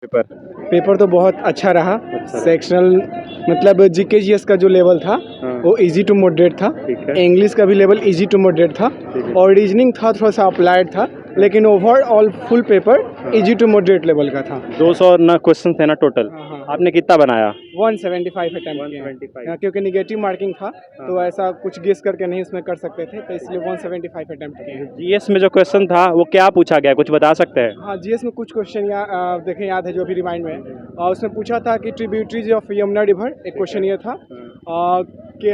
Paper. Paper तो बहुत अच्छा रहा। अच्छा। सेक्शनल मतलब जीके जीएस का जो लेवल था हाँ। वो इजी टू मॉडरेट था। ठीक है। इंग्लिश का भी लेवल इजी टू मॉडरेट था ठीक है। और रीजनिंग था थोड़ा सा अप्लाइड था, लेकिन overall full paper easy to moderate level का था। 200 ना क्वेश्चन थे ना टोटल। हाँ, हाँ। आपने कितना बनाया? 175 अटेम्प्ट किए हैं। 175। क्योंकि निगेटिव मार्किंग था तो ऐसा कुछ गेस करके नहीं उसमें कर सकते थे, तो इसलिए 175 अटेम्प्ट किए हैं। जीएस में जो क्वेश्चन था वो क्या पूछा गया, कुछ बता सकते हैं? हाँ, जीएस में कुछ क्वेश्चन देखें याद है जो भी रिमाइंड में है। उसमें पूछा था कि ट्रिब्यूटरीज ऑफ यमुना रिवर, एक क्वेश्चन ये था कि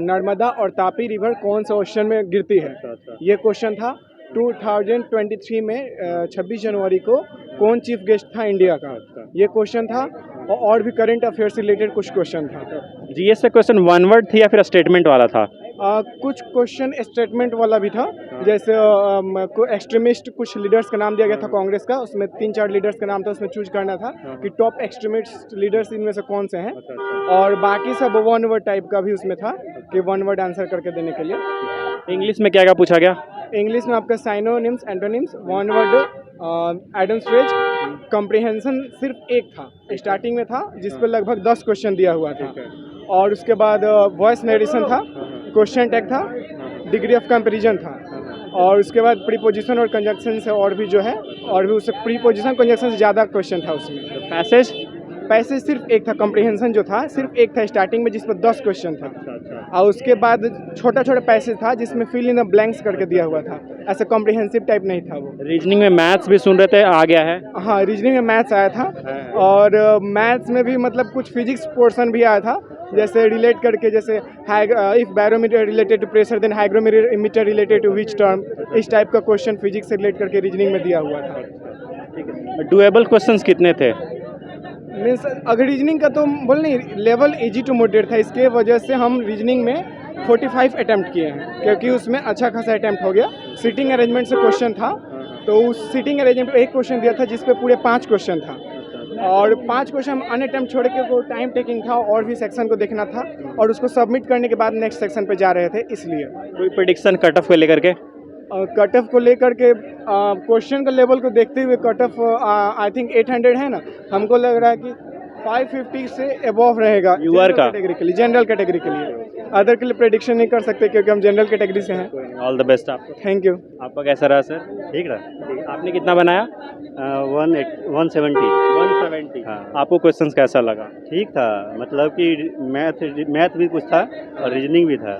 नर्मदा और तापी रिवर कौन सा ओशन में गिरती है, ये क्वेश्चन था। 2023 में 26 जनवरी को कौन चीफ गेस्ट था इंडिया का, ये क्वेश्चन था। और भी करंट अफेयर से रिलेटेड कुछ क्वेश्चन था। जीएस से क्वेश्चन वन वर्ड थी या फिर स्टेटमेंट वाला था? कुछ क्वेश्चन स्टेटमेंट वाला भी था, जैसे एक्सट्रीमिस्ट कुछ लीडर्स का नाम दिया गया था कांग्रेस का, उसमें 3-4 लीडर्स का नाम था, उसमें चूज करना था कि टॉप एक्सट्रीमिस्ट लीडर्स इनमें से कौन से हैं। और बाकी सब वन वर्ड टाइप का भी उसमें था कि वन वर्ड आंसर करके देने के लिए। इंग्लिश में क्या क्या पूछा गया? इंग्लिश में आपका synonyms, antonyms, one word, idioms phrase, comprehension सिर्फ एक था, स्टार्टिंग में था, जिस पर लगभग 10 क्वेश्चन दिया हुआ था। और उसके बाद वॉइस नरेशन था, क्वेश्चन टैग था, डिग्री ऑफ कंपैरिजन था। और उसके बाद प्रीपोजिशन और कंजक्शन से और भी जो है, और भी उससे प्रीपोजिशन कंजक्शन से ज़्यादा क्वेश्चन था उसमें। पैसेज सिर्फ एक था, कॉम्प्रिहेंशन जो था सिर्फ एक था स्टार्टिंग में, जिस पर 10 क्वेश्चन था। और उसके बाद छोटा छोटा पैसेज था जिसमें फिल इन द ब्लैंक्स करके दिया हुआ था, ऐसा कॉम्प्रिहेंसिव टाइप नहीं था वो। रीजनिंग में मैथ्स भी सुन रहे थे, आ गया है? हाँ, रीजनिंग में मैथ्स आया था। और मैथ्स में भी मतलब कुछ फिजिक्स पोर्शन भी आया था, जैसे रिलेट करके, जैसे if barometer related to pressure then hygrometer related to which term, इस टाइप का क्वेश्चन फिजिक्स से रिलेट करके रीजनिंग में दिया हुआ था। डुएबल क्वेश्चंस कितने थे? मीन्स अगर रीजनिंग का तो बोल नहीं, लेवल इजी टू मॉडरेट था, इसके वजह से हम रीजनिंग में 45 अटैम्प्ट किए हैं, क्योंकि उसमें अच्छा खासा अटैम्प्ट हो गया। सीटिंग अरेंजमेंट से क्वेश्चन था, तो उस सीटिंग अरेंजमेंट पे एक क्वेश्चन दिया था जिस पे पूरे 5 क्वेश्चन था, और 5 क्वेश्चन अन अटेम्प्ट छोड़ के वो टाइम टेकिंग था, और भी सेक्शन को देखना था, और उसको सबमिट करने के बाद नेक्स्ट सेक्शन पे जा रहे थे, इसलिए। कोई प्रेडिक्शन कट ऑफ को लेकर के? कट ऑफ को लेकर के क्वेश्चन का लेवल को देखते हुए कट ऑफ आई थिंक 800 है ना, हमको लग रहा है कि 550 से अबव रहेगा यूआर का कैटेगरी के लिए, जनरल कैटेगरी के लिए। अदर के लिए प्रेडिक्शन नहीं कर सकते क्योंकि हम जनरल कैटेगरी से हैं। ऑल द बेस्ट आपको। Thank you. आपका कैसा रहा सर? ठीक रहा। आपने कितना बनाया? 170। हाँ। आपको क्वेश्चंस कैसा लगा? ठीक था, मतलब कि मैथ भी कुछ था और रीजनिंग भी था,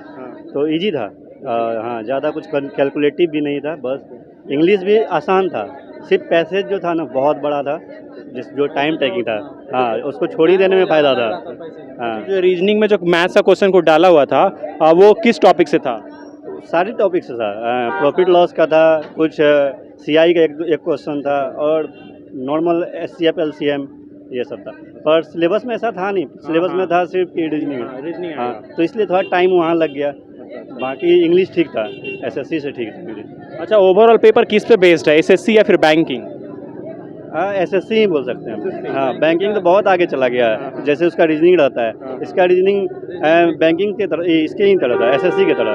तो इजी था। हाँ, ज़्यादा कुछ कैलकुलेटिव भी नहीं था, बस इंग्लिश भी आसान था। सिर्फ पैसेज जो था ना बहुत बड़ा था, जो टाइम टेकिंग था, हाँ, उसको छोड़ ही देने में फ़ायदा था। हाँ, जो रीजनिंग में जो मैथ्स का क्वेश्चन को डाला हुआ था वो किस टॉपिक से था? सारे टॉपिक से था। प्रॉफिट लॉस का था, कुछ सीआई का एक क्वेश्चन था, और नॉर्मल एचसीएफ एलसीएम ये सब था। पर सिलेबस में ऐसा था नहीं, सिलेबस में था सिर्फ रीजनिंग। हाँ, तो इसलिए थोड़ा टाइम वहाँ लग गया। बाकी इंग्लिश ठीक था, एसएससी से ठीक था इंग्लिश। अच्छा, ओवरऑल पेपर किस पे बेस्ड है, एसएससी या फिर बैंकिंग? हाँ, एसएससी ही बोल सकते हैं। हाँ, बैंकिंग तो बहुत आगे चला गया है, जैसे उसका रीजनिंग रहता है, इसका रीजनिंग बैंकिंग के तरह, इसके ही तरह था, एसएससी की तरह।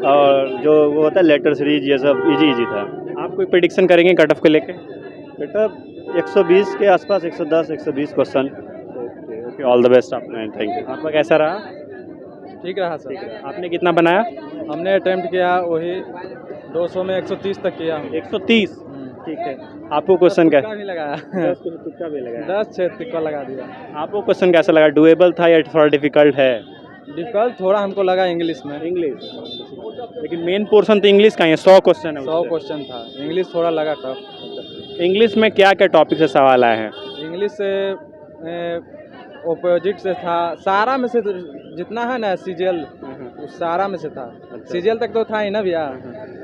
और जो वो होता है लेटर सीरीज, ये सब इजी था। आप कोई प्रेडिक्शन करेंगे कट ऑफ को लेके? बेटा 120 के आसपास, 110-120 question. Okay, all the best आप। Thank you. आपका कैसा रहा? ठीक रहा सर। आपने कितना बनाया? हमने अटेम्प्ट किया वही 200 में 130 तक किया। 130। ठीक है। आपको क्वेश्चन तुक्का कैसा? नहीं लगाया। 10 भी लगाया। 10 6 तुक्का लगा दिया। आपको क्वेश्चन कैसा लगा? डुएबल था या थोड़ा डिफिकल्ट है? डिफिकल्ट थोड़ा हमको लगा इंग्लिश में। इंग्लिश, लेकिन मेन पोर्शन तो इंग्लिश का ही है, 100 क्वेश्चन है 100 उससे। क्वेश्चन था, इंग्लिश थोड़ा लगा टफ। इंग्लिश में क्या क्या टॉपिक से सवाल आए हैं? इंग्लिश से ऑपोजिट से था, सारा में से तो जितना है ना सीजीएल, उस सारा में से था। सीजीएल तक तो था ही ना भैया।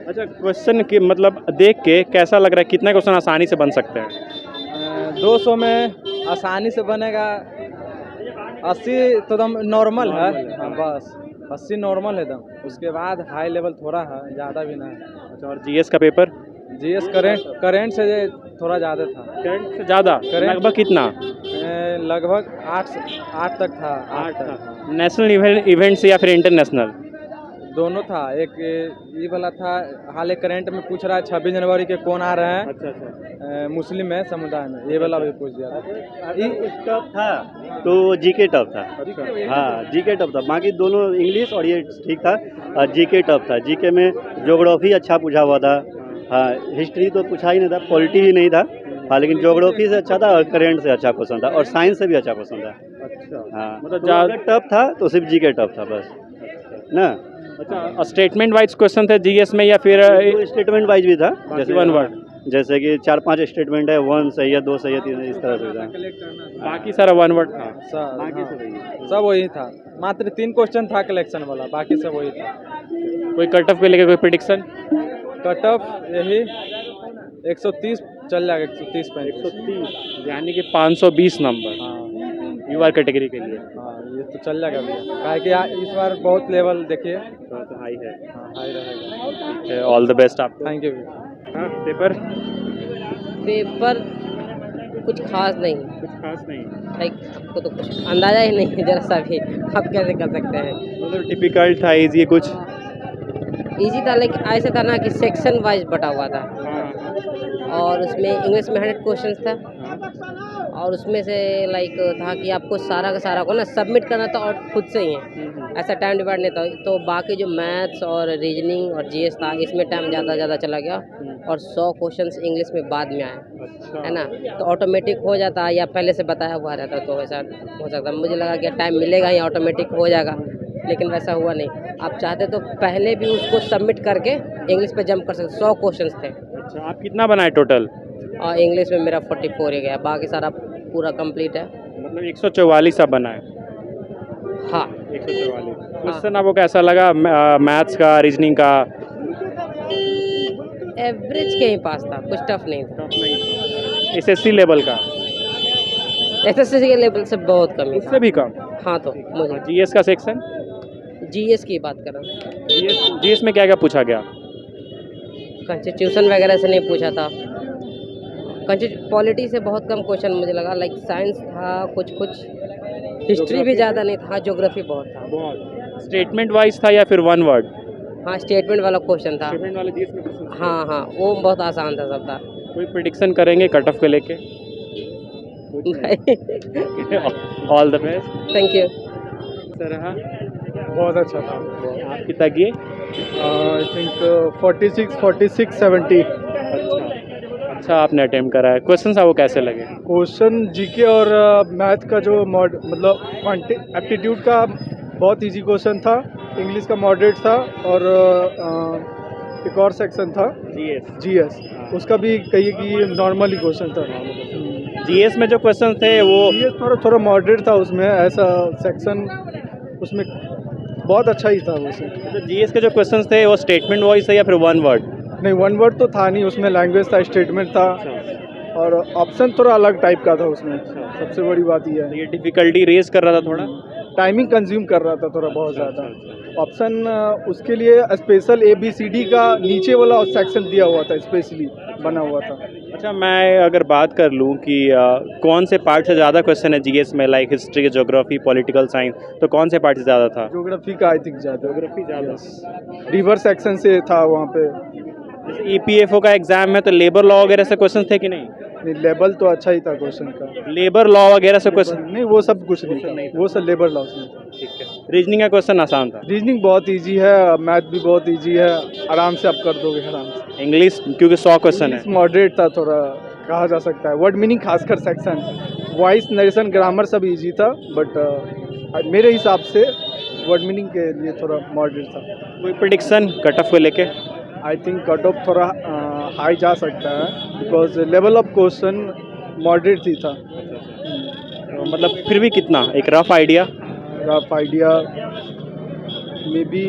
अच्छा, क्वेश्चन के मतलब देख के कैसा लग रहा है, कितना क्वेश्चन आसानी से बन सकते हैं? 200 में आसानी से बनेगा। 80 तो एकदम नॉर्मल है। हाँ, बस 80 नॉर्मल है एकदम। उसके बाद हाई लेवल थोड़ा है, ज़्यादा भी ना है। अच्छा, और जीएस का पेपर? जीएस करेंट से थोड़ा ज़्यादा था। करंट से ज़्यादा? करंट लगभग कितना? लगभग 8 तक था। 8 तक। नेशनल इवेंट से या फिर इंटरनेशनल? दोनों था। एक ये वाला था, हाल करंट में पूछ रहा है 26 जनवरी के कौन आ रहे हैं अच्छा अच्छा मुस्लिम है समुदाय में, ये वाला भी पूछ दिया था। ये टफ था तो जीके टफ था। अच्छा हाँ जीके टफ था, बाकी दोनों इंग्लिश और ये ठीक था। जीके टफ था, जीके में ज्योग्राफी अच्छा पूछा हुआ था। हाँ हिस्ट्री तो पूछा ही नहीं था, पॉलिटी भी नहीं था। हाँ लेकिन ज्योग्राफी से अच्छा था और करेंट से अच्छा क्वेश्चन था और साइंस से भी अच्छा क्वेश्चन था। अच्छा हाँ मतलब तो अगर टफ था तो सिर्फ जीके टफ था बस ना। अच्छा स्टेटमेंट वाइज क्वेश्चन थे जीएस में या फिर स्टेटमेंट वाइज भी था, जैसे वन वर्ड? जैसे कि 4-5 स्टेटमेंट है, 1 सही है 2 सही है 3 इस तरह से था। बाकी सारा वन वर्ड था? बाकी सब वही है। सब वही था, मात्र 3 क्वेश्चन था कलेक्शन वाला, बाकी सब वही था। कोई कट ऑफ को लेके कोई प्रिडिक्शन? कट ऑफ यही 130 चल जाएगा, 130-135। यानी कि 520 नंबर हाँ यूआर कैटेगरी के लिए हाँ, ये तो चल जाएगा भैया, काहे कि इस बार बहुत लेवल देखिए तो हाई है। हाँ हाई रहेगा। ऑल द बेस्ट आपको। Thank you. हाँ पेपर पेपर कुछ खास नहीं, कुछ खास नहीं, लाइक आपको तो कुछ अंदाजा ही नहीं है जरा सा भी, आप कैसे कर सकते हैं। मतलब टिपिकल था, इजी कुछ? इजी था लेकिन ऐसा था ना कि सेक्शन वाइज बटा हुआ था और उसमें इंग्लिश में 100 क्वेश्चंस था और उसमें से लाइक था कि आपको सारा का सारा को ना सबमिट करना था और खुद से ही है, ऐसा टाइम डिवाइड नहीं था। तो बाकी जो मैथ्स और रीजनिंग और जीएस था इसमें टाइम ज़्यादा चला गया और 100 क्वेश्चंस इंग्लिश में बाद में आए, है ना। तो ऑटोमेटिक हो जाता या पहले से बताया हुआ रहता तो वैसा हो सकता। मुझे लगा कि टाइम मिलेगा या ऑटोमेटिक हो जाएगा, लेकिन वैसा हुआ नहीं। आप चाहते तो पहले भी उसको सबमिट करके इंग्लिश पे जंप कर सकते। 100 क्वेश्चंस थे अच्छा आप कितना बनाए टोटल? और इंग्लिश में मेरा 44 ही गया, बाकी सारा पूरा कंप्लीट है। मतलब 144 आप बनाए? हाँ 144 क्वेश्चन आपको कैसा लगा? मैथ्स का, रीजनिंग का? एवरेज के ही पास था, कुछ टफ नहीं था। एसएससी लेवल का? एसएससी के लेवल से बहुत कम ही उससे था। भी कम? हाँ तो मुझे जीएस का सेक्शन? जीएस की बात कर रहा हूँ। जीएस में क्या क्या पूछा गया? कॉन्स्टिट्यूशन वगैरह से नहीं पूछा था, पॉलिटी से बहुत कम क्वेश्चन मुझे लगा। लाइक साइंस था कुछ, हिस्ट्री भी ज़्यादा नहीं था, ज्योग्राफी बहुत था। बहुत। स्टेटमेंट वाइज था या फिर वन वर्ड? हाँ स्टेटमेंट वाला क्वेश्चन था। स्टेटमेंट वाले जीएस में क्वेश्चन? हाँ वो बहुत आसान था सब था। कोई प्रिडिक्शन करेंगे कट ऑफ को लेके? All the best. Thank you. Sir हाँ बहुत अच्छा था। आप कितना किए? I think 46, 70। अच्छा आपने अटेम्प्ट करा है। क्वेश्चन आपको कैसे लगे? क्वेश्चन जीके और मैथ का जो मतलब एप्टीट्यूड का बहुत इजी क्वेश्चन था, इंग्लिश का मॉडरेट था और एक और सेक्शन था जीएस, उसका भी कहिए कि नॉर्मल ही क्वेश्चन था। जीएस में जो क्वेश्चन थे वो जीएस थोड़ा मॉडरेट था, उसमें ऐसा सेक्शन उसमें बहुत अच्छा ही था उसमें। तो जीएस के जो क्वेश्चंस थे वो स्टेटमेंट वाइज है या फिर वन वर्ड? नहीं वन वर्ड तो था नहीं, उसमें लैंग्वेज था, स्टेटमेंट था और ऑप्शन थोड़ा अलग टाइप का था उसमें। सबसे बड़ी बात ये है ये डिफिकल्टी रेज कर रहा था थोड़ा? टाइमिंग कंज्यूम कर रहा था थोड़ा बहुत ज़्यादा। ऑप्शन उसके लिए स्पेशल ABCD का नीचे वाला सेक्शन दिया हुआ था, स्पेशली बना हुआ था। अच्छा मैं अगर बात कर लूँ कि कौन से पार्ट से ज़्यादा क्वेश्चन है जीएस में, like history, geography, political science, तो कौन से पार्ट से ज़्यादा था? ज्योग्राफी का आई थिंक ज़्यादा। ज्योग्राफी ज़्यादा। रिवर सेक्शन से था वहाँ पे। जैसे EPFO का एग्जाम है तो लेबर लॉ वगैरह से क्वेश्चन थे कि नहीं? लेवल तो अच्छा ही था क्वेश्चन का। लेबर लॉ वगैरह से क्वेश्चन? नहीं वो सब कुछ नहीं था, वो सब लेबर लॉस में था। ठीक है। रीजनिंग का क्वेश्चन आसान था? रीजनिंग बहुत इजी है, मैथ भी बहुत इजी है, आराम से आप कर दोगे आराम से। इंग्लिश क्योंकि 100 क्वेश्चन है। मॉडरेट था थोड़ा, कहा जा सकता है। वर्ड मीनिंग खासकर सेक्शन, वॉइस, नरेशन, ग्रामर सब इजी था, बट मेरे हिसाब से वर्ड मीनिंग के लिए थोड़ा मॉडरेट था। कोई प्रिडिक्शन कट ऑफ को लेके? आई थिंक कट ऑफ थोड़ा हाई जा सकता है, because level of question moderate ही था। तो मतलब फिर भी कितना, एक rough idea? Rough idea maybe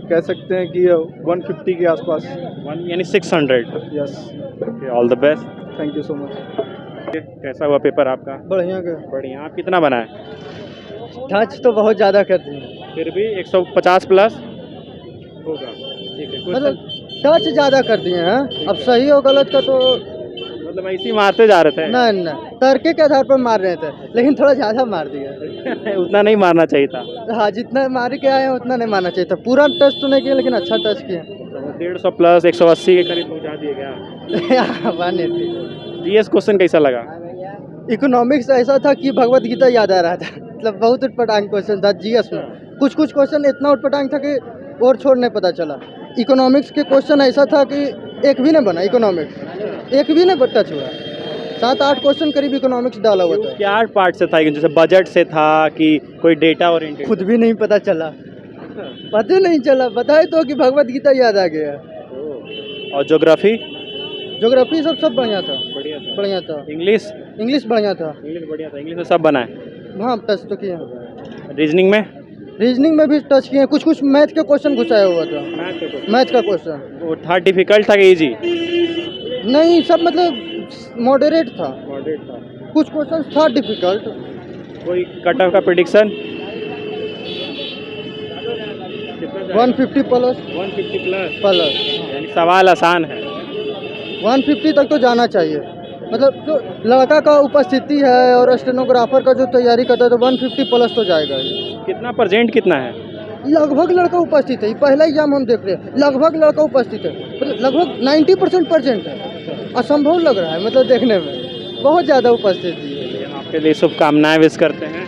कह सकते हैं कि 150 के आसपास। यानी 600? Yes. All the best. Thank you so much. कैसा हुआ पेपर आपका? बढ़िया का। बढ़िया। आप कितना बनाए? टच तो बहुत ज़्यादा कर दिए, फिर भी 150 प्लस होगा? ठीक है। मतलब टच ज़्यादा कर दिए हैं। अब सही हो गलत का तो मतलब ऐसे ही मारते जा रहे थे? नहीं तर्के के आधार पर मार रहे थे, लेकिन थोड़ा ज़्यादा मार दिया। उतना नहीं मारना चाहिए था। हाँ, जितना मार के आए हैं उतना नहीं मारना चाहिए था। पूरा टच तो नहीं किया, लेकिन अच्छा टच किया। 150 प्लस 180 के करीब पहुंचा दिए क्या? माने थे। जीएस क्वेश्चन कैसा लगा? इकोनॉमिक्स ऐसा था कि भगवत गीता याद आ रहा था। मतलब बहुत उटपटांग क्वेश्चन था जीएस में। कुछ कुछ क्वेश्चन इतना उटपटांग था कि और छोड़ नहीं पता चला। इकोनॉमिक्स के क्वेश्चन ऐसा था कि एक भी नहीं बना इकोनॉमिक्स, एक भी नहीं टच हुआ। 7-8 क्वेश्चन करीब इकोनॉमिक्स डाला हुआ था। क्या पार्ट से था, जैसे बजट से था कि कोई डेटा ओरिएंटेड? खुद भी नहीं पता चला, पता नहीं चला। बताए तो कि भगवत गीता याद आ गया। और ज्योग्राफी? ज्योग्राफी सब बढ़िया था, बढ़िया था। बढ़िया था। इंग्लिश? इंग्लिश बढ़िया था। इंग्लिश बढ़िया था। इंग्लिश में सब बना है। हाँ, टच तो किया। रीजनिंग में? रीजनिंग में भी टच किए। कुछ कुछ मैथ के क्वेश्चन घुसाया हुआ था। मैथ का क्वेश्चन वो था डिफिकल्ट था कि इजी? नहीं, सब मतलब मॉडरेट था। मॉडरेट था। कुछ क्वेश्चन था डिफिकल्ट। कोई कट ऑफ का प्रेडिक्शन? 150 प्लस। 150 प्लस यानी सवाल आसान है। 150 तक तो जाना चाहिए। मतलब जो लड़का का उपस्थिति है और स्टेनोग्राफर का जो तैयारी करता है तो 150 प्लस तो जाएगा ही। कितना परसेंट कितना है? लगभग लड़का उपस्थित है। पहला एग्जाम हम देख रहे हैं, लगभग लड़का उपस्थित है। मतलब लगभग 90% है। असंभव लग रहा है मतलब देखने में, बहुत ज़्यादा उपस्थिति है। आपके लिए शुभकामनाएं विश करते हैं।